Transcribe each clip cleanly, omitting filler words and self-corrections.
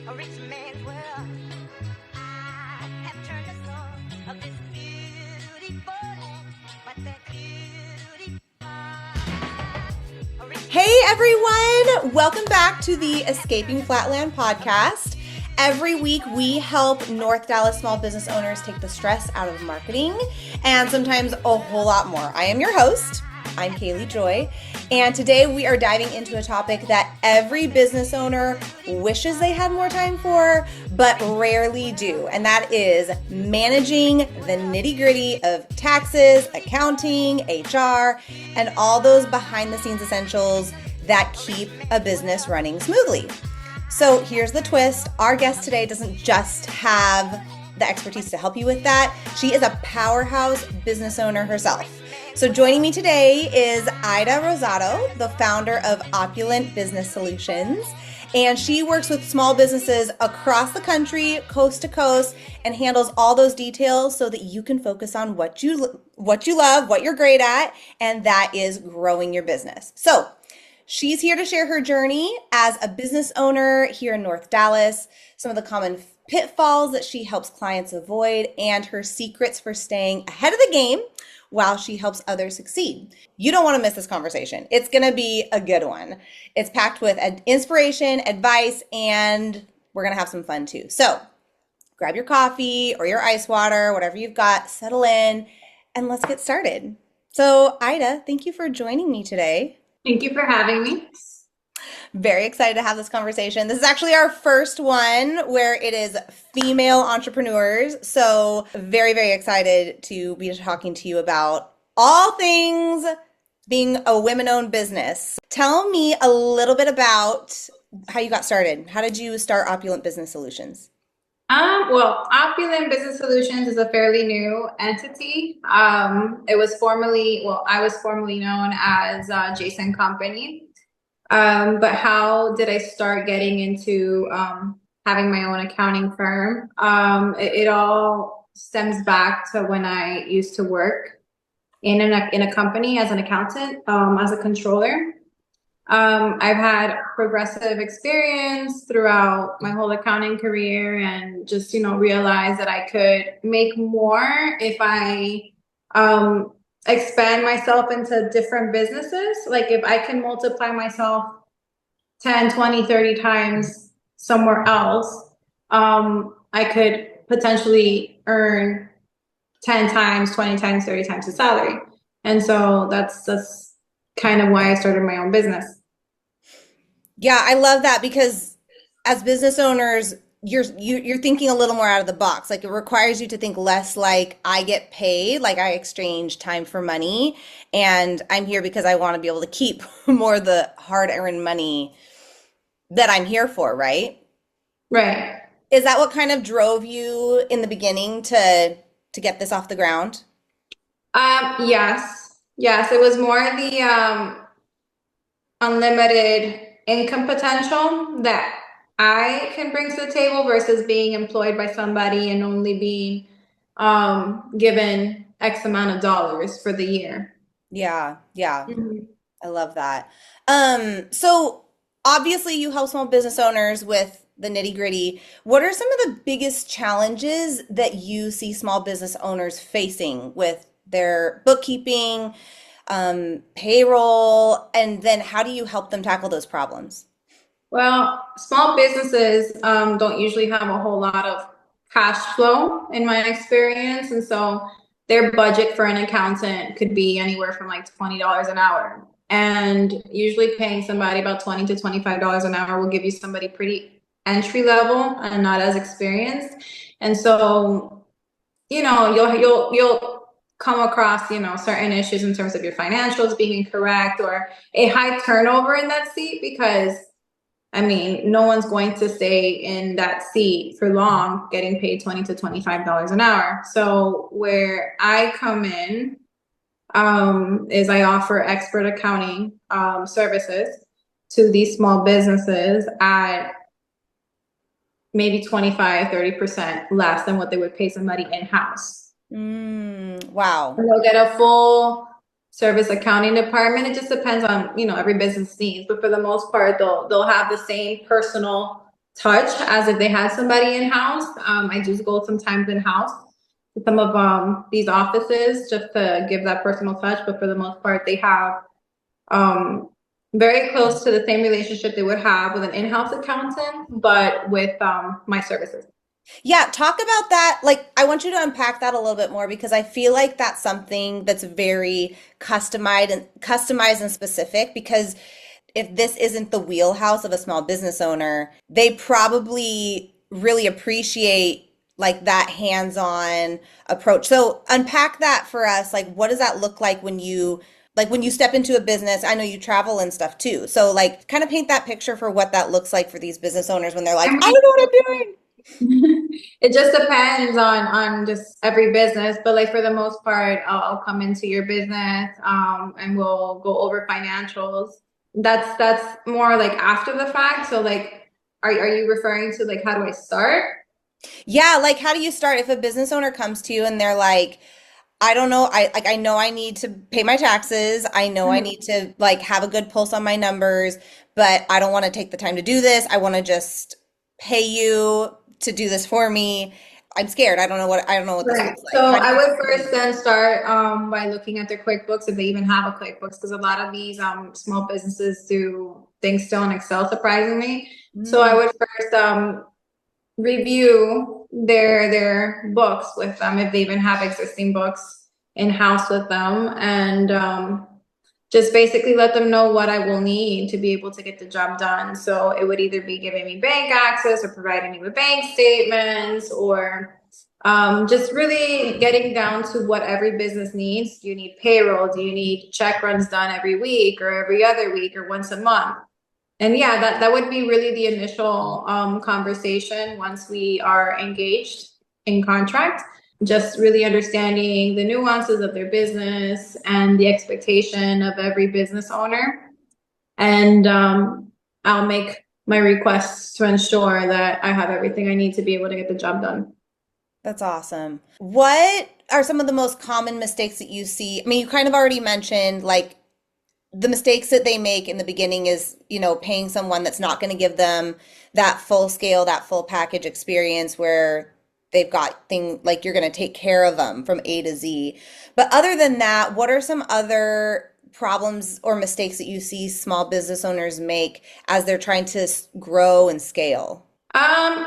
a rich man's world. I have turned the soul of this beautiful land, but that beauty. Hey everyone! Welcome back to the Escaping Flatland podcast. Every week we help North Dallas small business owners take the stress out of marketing and sometimes a whole lot more. I am your host. I'm Kaeli Joy, and today we are diving into a topic that every business owner wishes they had more time for, but rarely do, and that is managing the nitty-gritty of taxes, accounting, HR, and all those behind-the-scenes essentials that keep a business running smoothly. So here's the twist. Our guest today doesn't just have the expertise to help you with that. She is a powerhouse business owner herself. So joining me today is Aida Rosado, the founder of Opulent Business Solutions. And she works with small businesses across the country, coast to coast, and handles all those details so that you can focus on what you love, what you're great at, and that is growing your business. So she's here to share her journey as a business owner here in North Dallas, some of the common pitfalls that she helps clients avoid, and her secrets for staying ahead of the game while she helps others succeed. You don't want to miss this conversation. It's going to be a good one. It's packed with inspiration, advice, and we're going to have some fun too. So grab your coffee or your ice water, whatever you've got, settle in, and let's get started. So Aida, thank you for joining me today. Thank you for having me. Very excited to have this conversation. This is actually our first one where it is female entrepreneurs. So very, very excited to be talking to you about all things being a women-owned business. Tell me a little bit about how you got started. How did you start Opulent Business Solutions? Well, Opulent Business Solutions is a fairly new entity. I was formerly known as Jason Company. But how did I start getting into having my own accounting firm? It all stems back to when I used to work in a company as an accountant, as a controller. I've had progressive experience throughout my whole accounting career, and just realized that I could make more if I expand myself into different businesses. Like if I can multiply myself 10, 20, 30 times somewhere else, I could potentially earn 10 times, 20 times, 30 times the salary. And so that's kind of why I started my own business. Yeah, I love that because as business owners, you're thinking a little more out of the box. Like it requires you to think less like I get paid, like I exchange time for money, and I'm here because I want to be able to keep more of the hard-earned money that I'm here for, right? Right. Is that what kind of drove you in the beginning to get this off the ground? Yes, it was more the unlimited income potential that I can bring to the table versus being employed by somebody and only being given X amount of dollars for the year. Yeah, yeah. Mhm. I love that. So obviously you help small business owners with the nitty gritty. What are some of the biggest challenges that you see small business owners facing with their bookkeeping, payroll, and then how do you help them tackle those problems? Well, small businesses don't usually have a whole lot of cash flow in my experience. And so their budget for an accountant could be anywhere from like $20 an hour. And usually paying somebody about $20 to $25 an hour will give you somebody pretty entry level and not as experienced. And so, you'll come across, certain issues in terms of your financials being incorrect or a high turnover in that seat, because no one's going to stay in that seat for long getting paid $20 to $25 an hour. So where I come in is I offer expert accounting services to these small businesses at maybe 25-30% less than what they would pay somebody in-house. Wow. And they'll get a full service accounting department. It just depends on, every business needs, but for the most part, they'll have the same personal touch as if they had somebody in house. I do go sometimes in house to some of these offices just to give that personal touch, but for the most part, they have um, very close to the same relationship they would have with an in-house accountant, but with my services. Yeah, talk about that. Like, I want you to unpack that a little bit more because I feel like that's something that's very customized and specific because if this isn't the wheelhouse of a small business owner, they probably really appreciate like that hands-on approach. So unpack that for us. Like, what does that look like when you step into a business? I know you travel and stuff too. So like kind of paint that picture for what that looks like for these business owners when they're like, I I mean, don't know what I'm doing. it just depends on just every business, but like for the most part, I'll come into your business and we'll go over financials. That's more like after the fact. So like, are you referring to like how do I start? Yeah, like how do you start if a business owner comes to you and they're like, I don't know, I know I need to pay my taxes. I know I need to like have a good pulse on my numbers, but I don't want to take the time to do this. I want to just pay you to do this for me. I'm scared. I don't know what this Right. looks So like. How do I you would first then start by looking at their QuickBooks if they even have a QuickBooks, because a lot of these small businesses do things still in Excel, surprisingly. So I Mm, would first review their books with them if they even have existing books in house with them, and just basically let them know what I will need to be able to get the job done. So it would either be giving me bank access or providing me with bank statements or just really getting down to what every business needs. Do you need payroll? Do you need check runs done every week or every other week or once a month? And yeah, that would be really the initial conversation once we are engaged in contract, just really understanding the nuances of their business and the expectation of every business owner. And I'll make my requests to ensure that I have everything I need to be able to get the job done. that's awesome. What are some of the most common mistakes that you see? I mean, you kind of already mentioned like the mistakes that they make in the beginning is, paying someone that's not going to give them that full scale, that full package experience where they've got thing like you're going to take care of them from A to Z. But other than that, what are some other problems or mistakes that you see small business owners make as they're trying to grow and scale?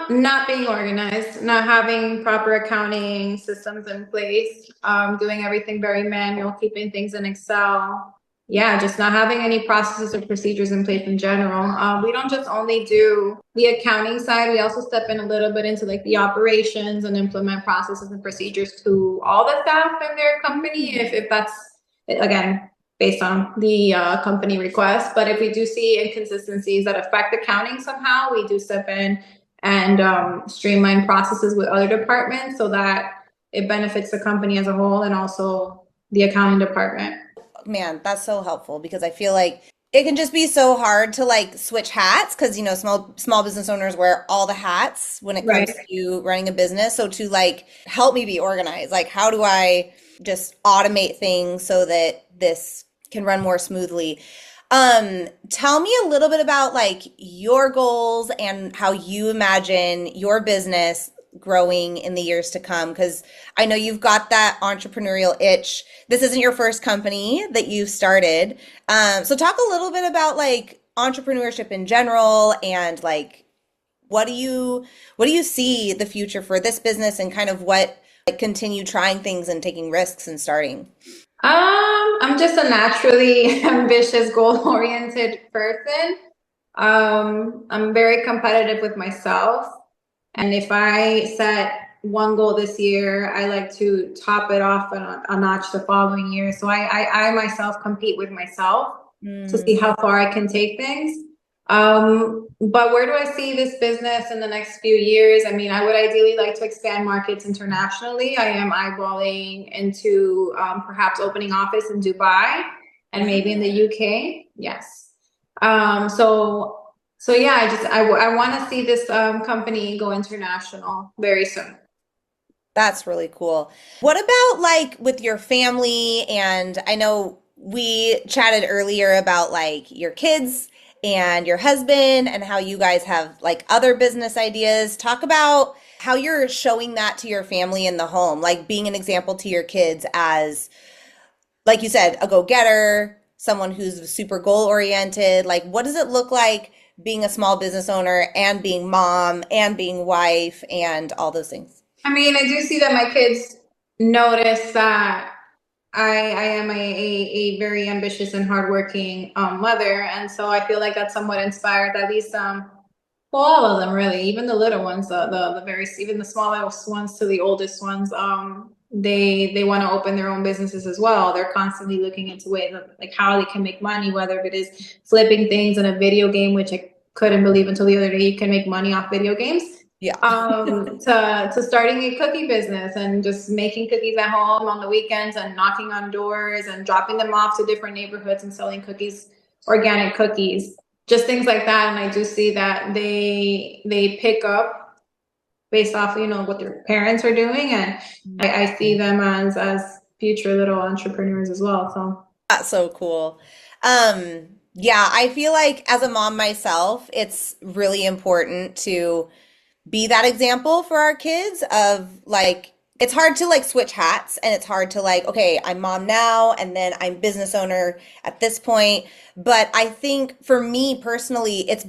Not being organized, not having proper accounting systems in place, doing everything very manual, keeping things in Excel. Yeah, just not having any processes or procedures in place in general. We don't just only do the accounting side, we also step in a little bit into like the operations and implement processes and procedures to all the staff in their company, if that's, again, based on the company request. But if we do see inconsistencies that affect accounting somehow, we do step in and streamline processes with other departments so that it benefits the company as a whole and also the accounting department. Man, that's so helpful because I feel like it can just be so hard to like switch hats because small business owners wear all the hats when it Right. comes to running a business. So to like help me be organized, like how do I just automate things so that this can run more smoothly? Tell me a little bit about like your goals and how you imagine your business growing in the years to come because I know you've got that entrepreneurial itch. This isn't your first company that you've started. So talk a little bit about like entrepreneurship in general and like what do you see the future for this business and kind of what like continue trying things and taking risks and starting. I'm just a naturally ambitious, goal-oriented person. I'm very competitive with myself. And if I set one goal this year, I like to top it off a notch the following year. So I myself compete with myself to see Mm. how far I can take things. But where do I see this business in the next few years? I mean, I would ideally like to expand markets internationally. I am eyeballing into perhaps opening office in Dubai and maybe in the UK. Yes. So yeah, I want to see this company go international very soon. That's really cool. What about like with your family? And I know we chatted earlier about like your kids and your husband and how you guys have like other business ideas. Talk about how you're showing that to your family in the home, like being an example to your kids as, like you said, a go-getter, someone who's super goal-oriented. Like, what does it look like being a small business owner and being mom and being wife and all those things? I mean, I do see that my kids notice that I am a very ambitious and hardworking mother, and so I feel like that's somewhat inspired at least well, all of them really, even the little ones, the very even the smallest ones to the oldest ones, they want to open their own businesses as well. They're constantly looking into ways of like how they can make money, whether it is flipping things in a video game, which I couldn't believe until the other day you can make money off video games. Yeah. To starting a cookie business and just making cookies at home on the weekends and knocking on doors and dropping them off to different neighborhoods and selling cookies, organic cookies, just things like that. And I do see that they pick up based off, you know, what their parents are doing, and I see them as future little entrepreneurs as well. So That's so cool. Yeah, I feel like as a mom myself, it's really important to be that example for our kids of like it's hard to like switch hats and it's hard to like okay, I'm mom now and then I'm business owner at this point, but I think for me personally it's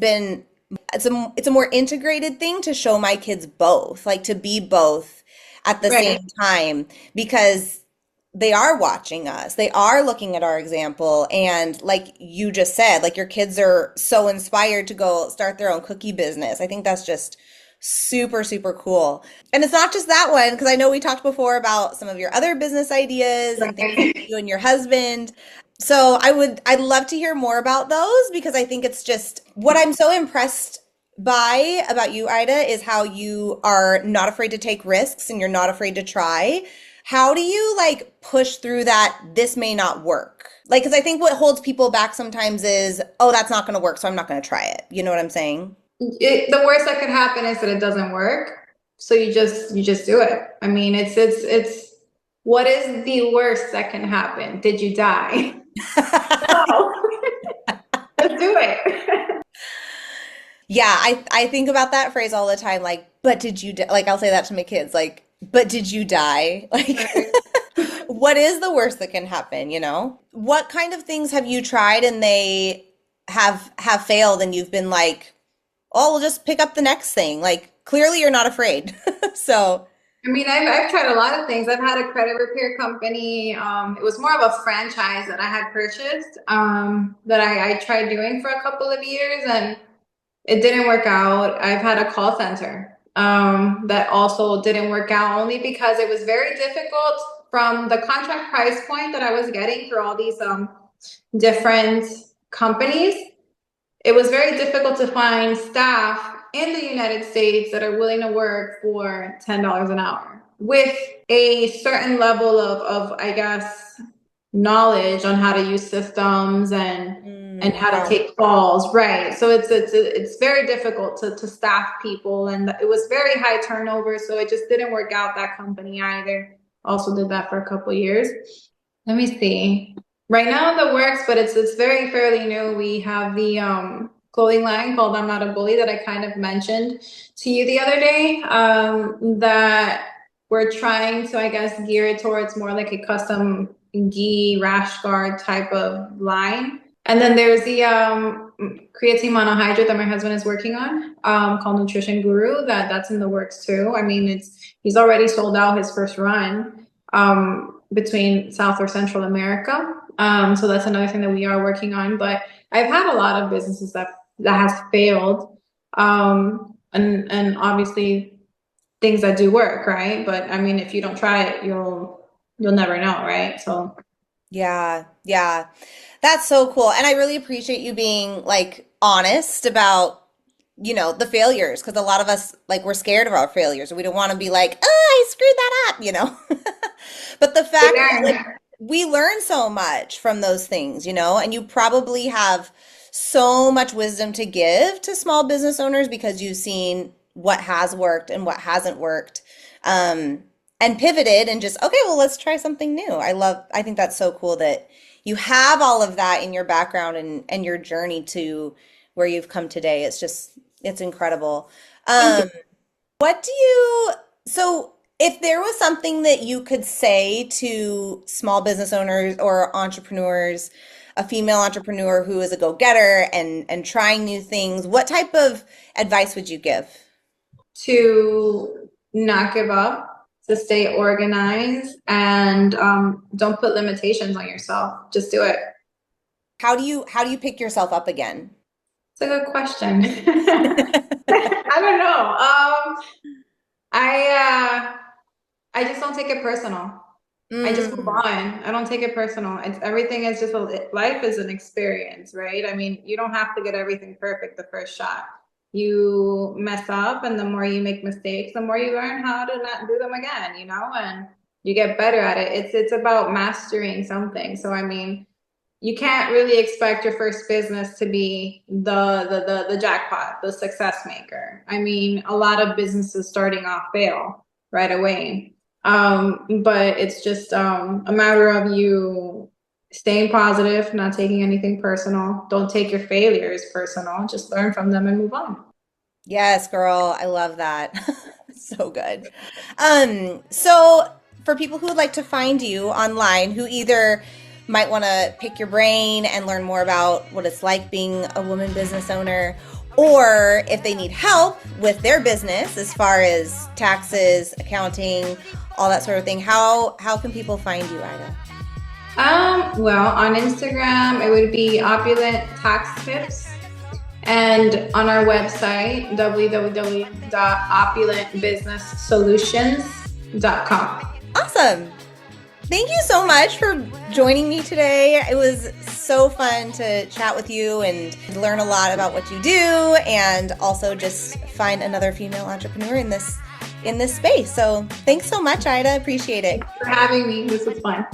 a more integrated thing to show my kids both, like to be both at the same right. time because they are watching us. They are looking at our example. And like you just said, like your kids are so inspired to go start their own cookie business. I think that's just super, super cool. And it's not just that one, because I know we talked before about some of your other business ideas and things that Right. you and your husband. So I'd love to hear more about those because I think it's just what I'm so impressed by about you, Ida, is how you are not afraid to take risks and you're not afraid to try. How do you like push through that this may not work? Like, because I think what holds people back sometimes is, oh, that's not going to work, so I'm not going to try it. You know what I'm saying? The worst that could happen is that it doesn't work. So you just do it. I mean, it's what is the worst that can happen? Did you die? No. Just do it. Yeah, I think about that phrase all the time. Like, but did you die? Like, I'll say that to my kids. Like, but did you die? Like, Right. what is the worst that can happen? You know, what kind of things have you tried and they have failed, and you've been like, oh, we'll just pick up the next thing. Like, clearly you're not afraid. So, I mean, I've tried a lot of things. I've had a credit repair company. It was more of a franchise that I had purchased that I tried doing for a couple of years, and it didn't work out. I've had a call center that also didn't work out only because it was very difficult from the contract price point that I was getting for all these different companies. It was very difficult to find staff in the United States that are willing to work for $10 an hour with a certain level of I guess, knowledge on how to use systems and how to wow. take calls. Right. So it's very difficult to staff people, and it was very high turnover. So it just didn't work out, that company either. Also did that for a couple of years. Let me see. Right now in the works, but it's very fairly new. We have the clothing line called I'm Not a Bully that I kind of mentioned to you the other day. That we're trying to, I guess, gear it towards more like a custom gi rash guard type of line. And then there's the creatine monohydrate that my husband is working on, called Nutrition Guru. That's in the works too. I mean, he's already sold out his first run between South or Central America. So that's another thing that we are working on. But I've had a lot of businesses that has failed, and obviously things that do work, right? But I mean, if you don't try it, you'll never know, right? So Yeah, yeah. That's so cool. And I really appreciate you being like honest about, the failures because a lot of us like we're scared of our failures. We don't want to be like, "Oh, I screwed that up." But the we fact that like learn. we learn so much from those things, and you probably have so much wisdom to give to small business owners because you've seen what has worked and what hasn't worked. And pivoted and just, okay, well, let's try something new. I think that's so cool that you have all of that in your background and your journey to where you've come today. It's incredible. Thank you. Um, what do you, so if there was something that you could say to small business owners or entrepreneurs, a female entrepreneur who is a go-getter and trying new things, what type of advice would you give? To not give up, to stay organized, and don't put limitations on yourself. Just do it. How do you pick yourself up again? It's a good question. I don't know. I I just don't take it personal. I just move Mm, on. I don't take it personal. It's everything is just life is an experience, right? I mean, you don't have to get everything perfect the first shot. You mess up, and the more you make mistakes, the more you learn how to not do them again, and you get better at it. It's about mastering something. So I mean, you can't really expect your first business to be the jackpot, the success maker. I mean, a lot of businesses starting off fail right away. But it's just a matter of you staying positive, not taking anything personal. Don't take your failures personal. Just learn from them and move on. yes, girl, I love that. So good. So for people who would like to find you online, who either might want to pick your brain and learn more about what it's like being a woman business owner, or if they need help with their business as far as taxes, accounting, all that sort of thing, how can people find you, Ida? Well, on Instagram, it would be Opulent Tax Tips. And on our website, www.opulentbusinesssolutions.com. Awesome. Thank you so much for joining me today. It was so fun to chat with you and learn a lot about what you do, and also just find another female entrepreneur in this space. So thanks so much, Ida. Appreciate it. Thanks for having me. This was fun.